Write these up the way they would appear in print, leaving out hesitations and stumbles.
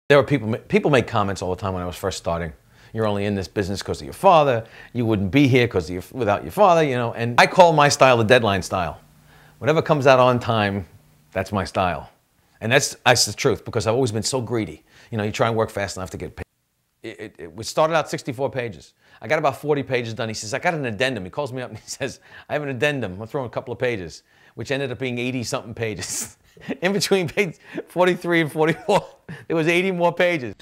There were people make comments all the time when I was first starting. You're only in this business because of your father. You wouldn't be here without your father, you know. And I call my style the deadline style. Whatever comes out on time, that's my style. And that's the truth, because I've always been so greedy. You know, you try and work fast enough to get paid. It started out 64 pages. I got about 40 pages done. He says, I got an addendum. He calls me up and he says, I have an addendum. I'll throw in a couple of pages, which ended up being 80-something pages. In between page 43 and 44, there was 80 more pages.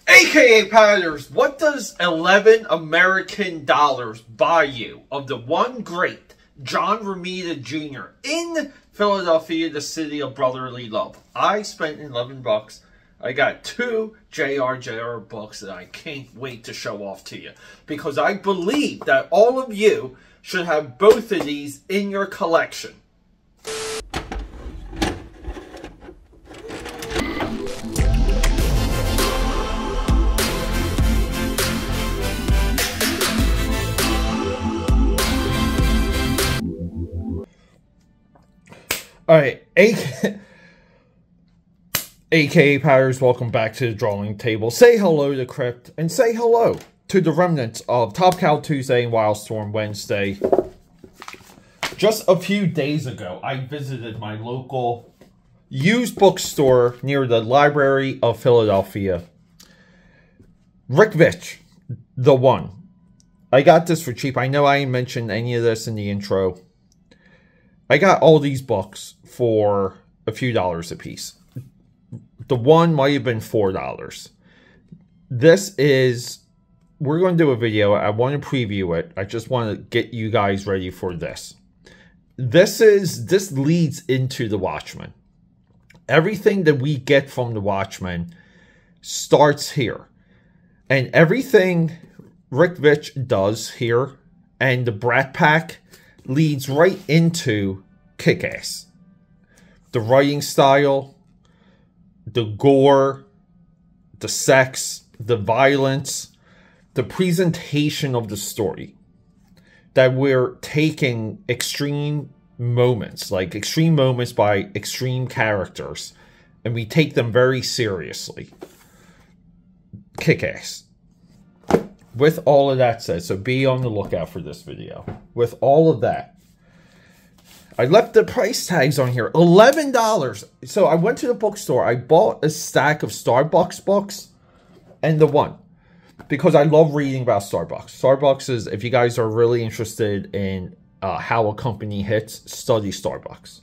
AKA Patters, what does 11 American dollars buy you of the one great John Romita Jr. in Philadelphia, the city of brotherly love? I spent 11 bucks. I got 2 J.R.J.R. books that I can't wait to show off to you, because I believe that all of you should have both of these in your collection. Alright, AKA Patters, welcome back to the drawing table. Say hello to Crypt, and say hello to the remnants of Top Cow Tuesday and Wildstorm Wednesday. Just a few days ago, I visited my local used bookstore near the Library of Philadelphia. Rick Veitch, the one. I got this for cheap. I know I didn't mention any of this in the intro. I got all these books for a few dollars a piece. The one might have been $4. This is, we're going to do a video. I want to preview it. I just want to get you guys ready for this. This leads into The Watchmen. Everything that we get from The Watchmen starts here. And everything Rick Veitch does here and the Brat Pack leads right into Kick-Ass. The writing style, the gore, the sex, the violence, the presentation of the story. That we're taking extreme moments, like extreme moments by extreme characters, and we take them very seriously. Kick-Ass. With all of that said, so be on the lookout for this video. With all of that, I left the price tags on here. $11. So I went to the bookstore. I bought a stack of Starbucks books and the one, because I love reading about Starbucks. Starbucks is, if you guys are really interested in how a company hits, study Starbucks.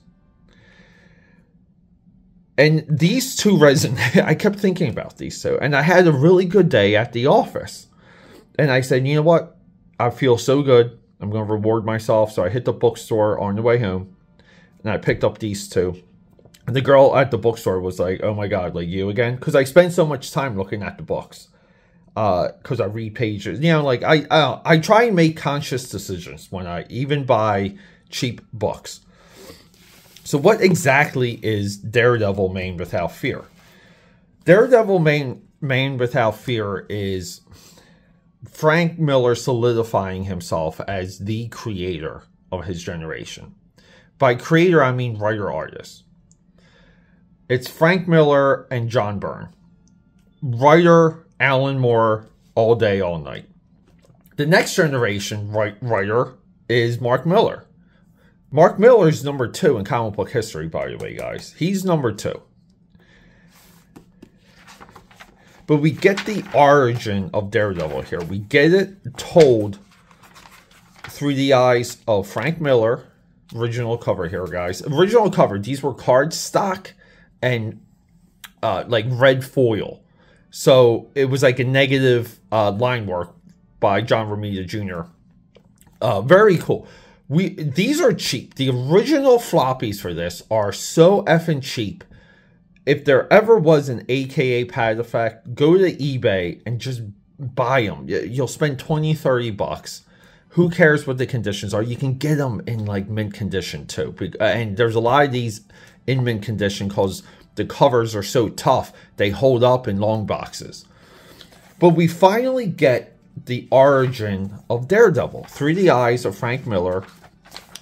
And these two resonate. I kept thinking about these two. And I had a really good day at the office. And I said, you know what? I feel so good. I'm going to reward myself. So I hit the bookstore on the way home. And I picked up these two. And the girl at the bookstore was like, oh my God, like you again? Because I spend so much time looking at the books. Because I read pages. You know, like I try and make conscious decisions when I even buy cheap books. So what exactly is Daredevil Man Without Fear? Daredevil Man Without Fear is Frank Miller solidifying himself as the creator of his generation. By creator, I mean writer-artist. It's Frank Miller and John Byrne. Writer, Alan Moore, all day, all night. The next generation writer is Mark Millar. Mark Millar's number 2 in comic book history, by the way, guys. He's number 2. But we get the origin of Daredevil here. We get it told through the eyes of Frank Miller. Original cover here, guys. Original cover. These were cardstock and like red foil. So it was like a negative line work by John Romita Jr. Very cool. These are cheap. The original floppies for this are so effing cheap. If there ever was an AKA Pad Effect, go to eBay and just buy them. You'll spend 20, 30 bucks. Who cares what the conditions are? You can get them in like mint condition too. And there's a lot of these in mint condition because the covers are so tough. They hold up in long boxes. But we finally get the origin of Daredevil through the eyes of Frank Miller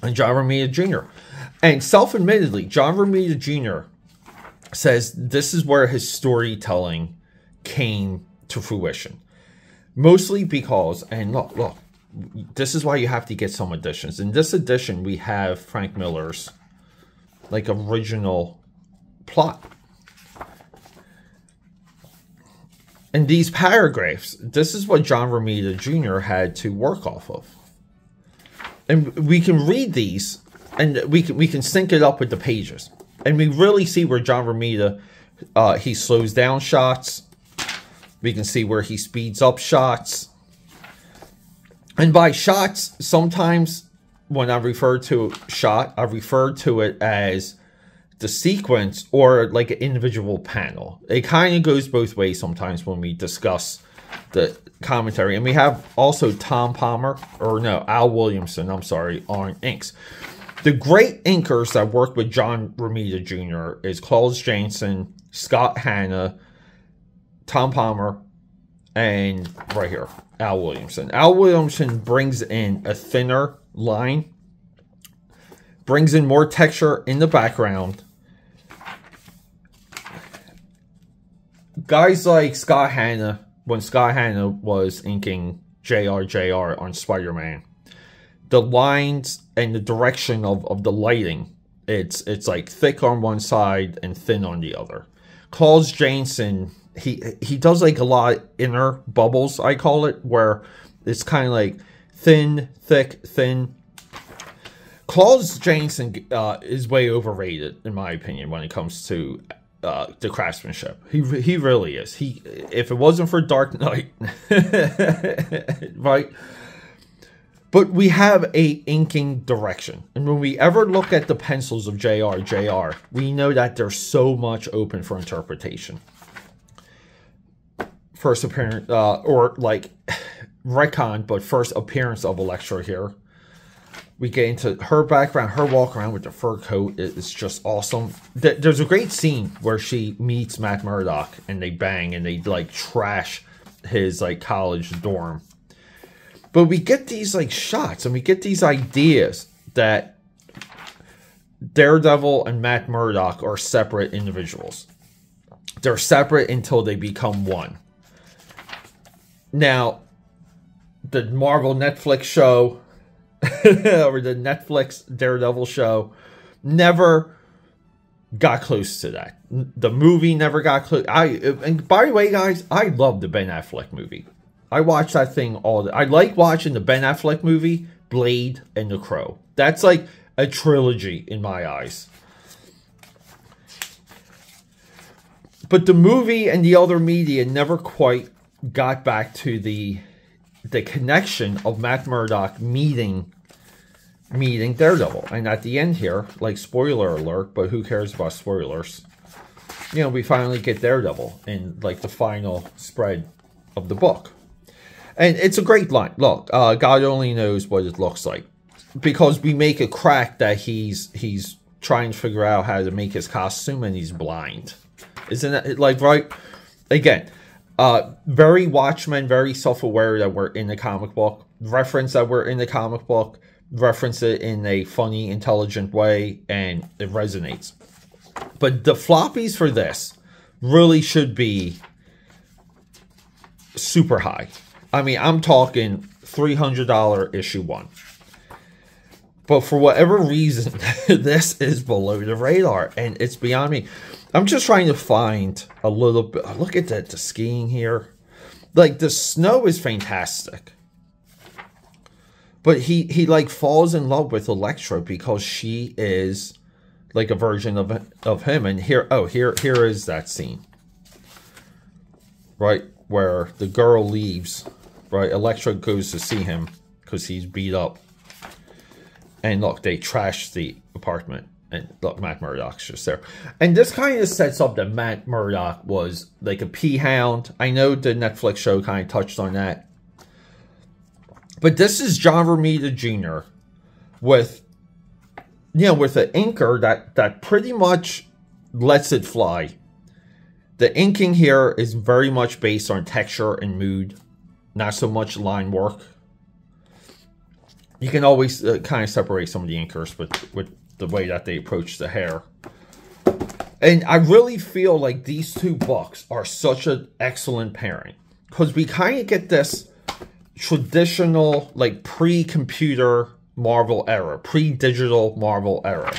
and John Romita Jr. And self-admittedly, John Romita Jr. says this is where his storytelling came to fruition. Mostly because, and look, this is why you have to get some editions. In this edition, we have Frank Miller's like original plot. And these paragraphs, this is what John Romita Jr. had to work off of. And we can read these, and we can sync it up with the pages. And we really see where John Romita, he slows down shots. We can see where he speeds up shots. And by shots, sometimes when I refer to shot, I refer to it as the sequence or like an individual panel. It kind of goes both ways sometimes when we discuss the commentary. And we have also Al Williamson, on inks. The great inkers that work with John Romita Jr. is Claus Janson, Scott Hanna, Tom Palmer, and right here, Al Williamson. Al Williamson brings in a thinner line, brings in more texture in the background. Guys like Scott Hanna, when Scott Hanna was inking JR on Spider-Man, the lines and the direction of the lighting, it's like thick on one side and thin on the other. Claus Janson, he does like a lot of inner bubbles, I call it, where it's kind of like thin, thick, thin. Claus Janson is way overrated, in my opinion, when it comes to the craftsmanship. He really is. If it wasn't for Dark Knight, right? But we have a inking direction. And when we ever look at the pencils of JR, we know that there's so much open for interpretation. First appearance, or like retcon, but first appearance of Elektra here. We get into her background, her walk around with the fur coat is just awesome. There's a great scene where she meets Matt Murdock and they bang and they like trash his like college dorm. But we get these like shots and we get these ideas that Daredevil and Matt Murdock are separate individuals. They're separate until they become one. Now, the Marvel Netflix show or the Netflix Daredevil show never got close to that. The movie never got close. And by the way, guys, I love the Ben Affleck movie. I watch that thing I like watching the Ben Affleck movie, Blade, and The Crow. That's like a trilogy in my eyes. But the movie and the other media never quite got back to the connection of Matt Murdock meeting Daredevil. And at the end here, like spoiler alert, but who cares about spoilers? You know, we finally get Daredevil in like the final spread of the book. And it's a great line. Look, God only knows what it looks like. Because we make a crack that he's trying to figure out how to make his costume and he's blind. Isn't that like right? Again, very Watchmen, very self-aware that we're in the comic book. Reference that we're in the comic book. Reference it in a funny, intelligent way, and it resonates. But the floppies for this really should be super high. I mean, I'm talking $300 issue 1. But for whatever reason, this is below the radar, and it's beyond me. I'm just trying to find a little bit. Look at the skiing here. Like, the snow is fantastic. But he like falls in love with Elektra because she is like a version of him. And here is that scene. Right, where the girl leaves. Right, Elektra goes to see him because he's beat up. And look, they trash the apartment. And look, Matt Murdock's just there. And this kind of sets up that Matt Murdock was like a p-hound. I know the Netflix show kind of touched on that. But this is John Romita Jr. with, you know, with an inker that pretty much lets it fly. The inking here is very much based on texture and mood. Not so much line work. You can always kind of separate some of the inkers with the way that they approach the hair. And I really feel like these two books are such an excellent pairing. Because we kind of get this traditional, like, pre-computer Marvel era. Pre-digital Marvel era.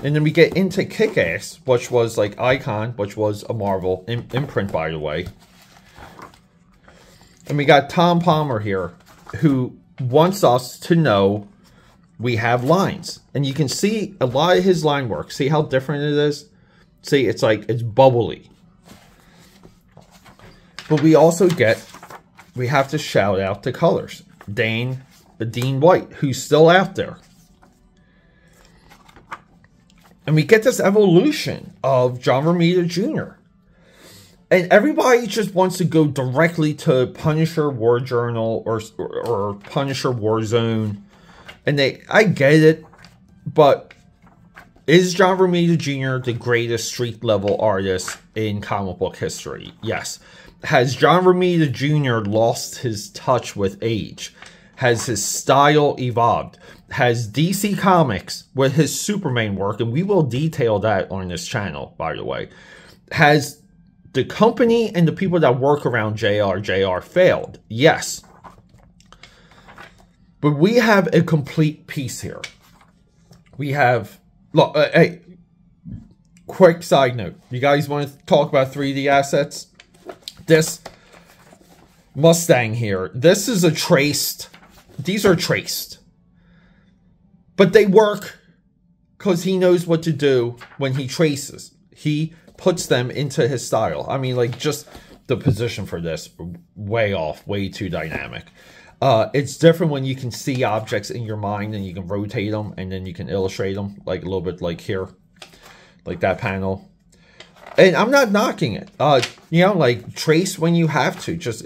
And then we get into Kick-Ass, which was, like, Icon, which was a Marvel imprint, by the way. And we got Tom Palmer here, who wants us to know we have lines. And you can see a lot of his line work. See how different it is? See, it's like, it's bubbly. But we also get, we have to shout out the colors. Dean White, who's still out there. And we get this evolution of John Romita Jr. And everybody just wants to go directly to Punisher War Journal or Punisher Warzone. And I get it, but is John Romita Jr. the greatest street level artist in comic book history? Yes. Has John Romita Jr. lost his touch with age? Has his style evolved? Has DC Comics, with his Superman work, and we will detail that on this channel, by the way, has the company and the people that work around JR failed? Yes. But we have a complete piece here. We have, look, hey, quick side note. You guys want to talk about 3D assets? This Mustang here, this is a traced, these are traced. But they work because he knows what to do when he traces. He puts them into his style. I mean, like, just the position for this, way off, way too dynamic. It's different when you can see objects in your mind and you can rotate them and then you can illustrate them, like a little bit like here, like that panel. And I'm not knocking it. You know, like, trace when you have to. Just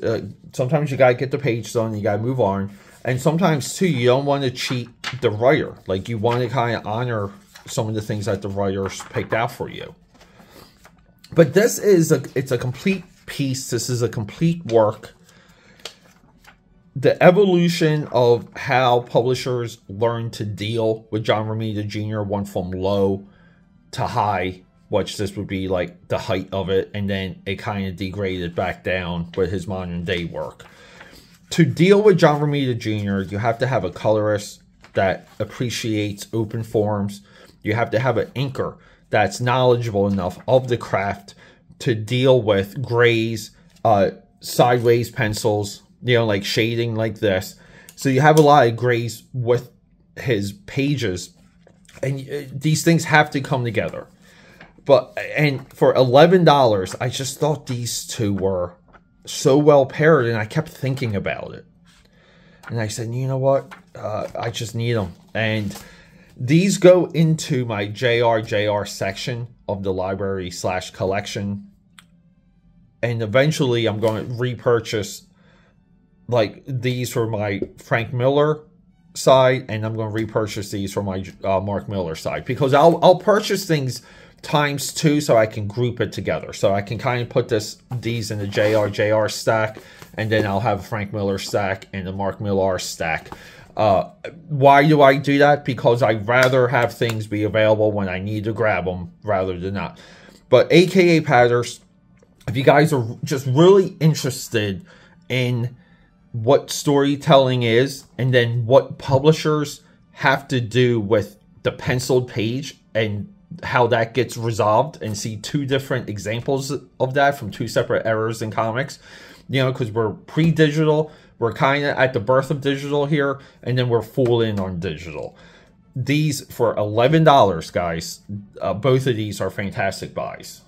sometimes you gotta get the page done, you gotta move on. And sometimes, too, you don't want to cheat the writer. Like, you want to kind of honor some of the things that the writers picked out for you. But this is it's a complete piece. This is a complete work. The evolution of how publishers learn to deal with John Romita Jr. went from low to high, which this would be like the height of it, and then it kind of degraded back down with his modern day work. To deal with John Romita Jr., you have to have a colorist that appreciates open forms. You have to have an inker that's knowledgeable enough of the craft to deal with grays, sideways pencils, you know, like shading like this. So you have a lot of grays with his pages, and these things have to come together. And for $11, I just thought these two were so well paired, and I kept thinking about it. And I said, you know what? I just need them. And these go into my JR section of the library / collection. And eventually I'm going to repurchase, like, these for my Frank Miller side, and I'm going to repurchase these for my Mark Miller side, because I'll purchase things ×2 so I can group it together. So I can kind of put these in the JR stack, and then I'll have a Frank Miller stack and a Mark Millar stack. Why do I do that? Because I'd rather have things be available when I need to grab them rather than not. But AKA Patters, if you guys are just really interested in what storytelling is, and then what publishers have to do with the penciled page and how that gets resolved, and see two different examples of that from two separate eras in comics, you know, because we're pre-digital, we're kind of at the birth of digital here, and then we're full in on digital. These for $11, guys, both of these are fantastic buys.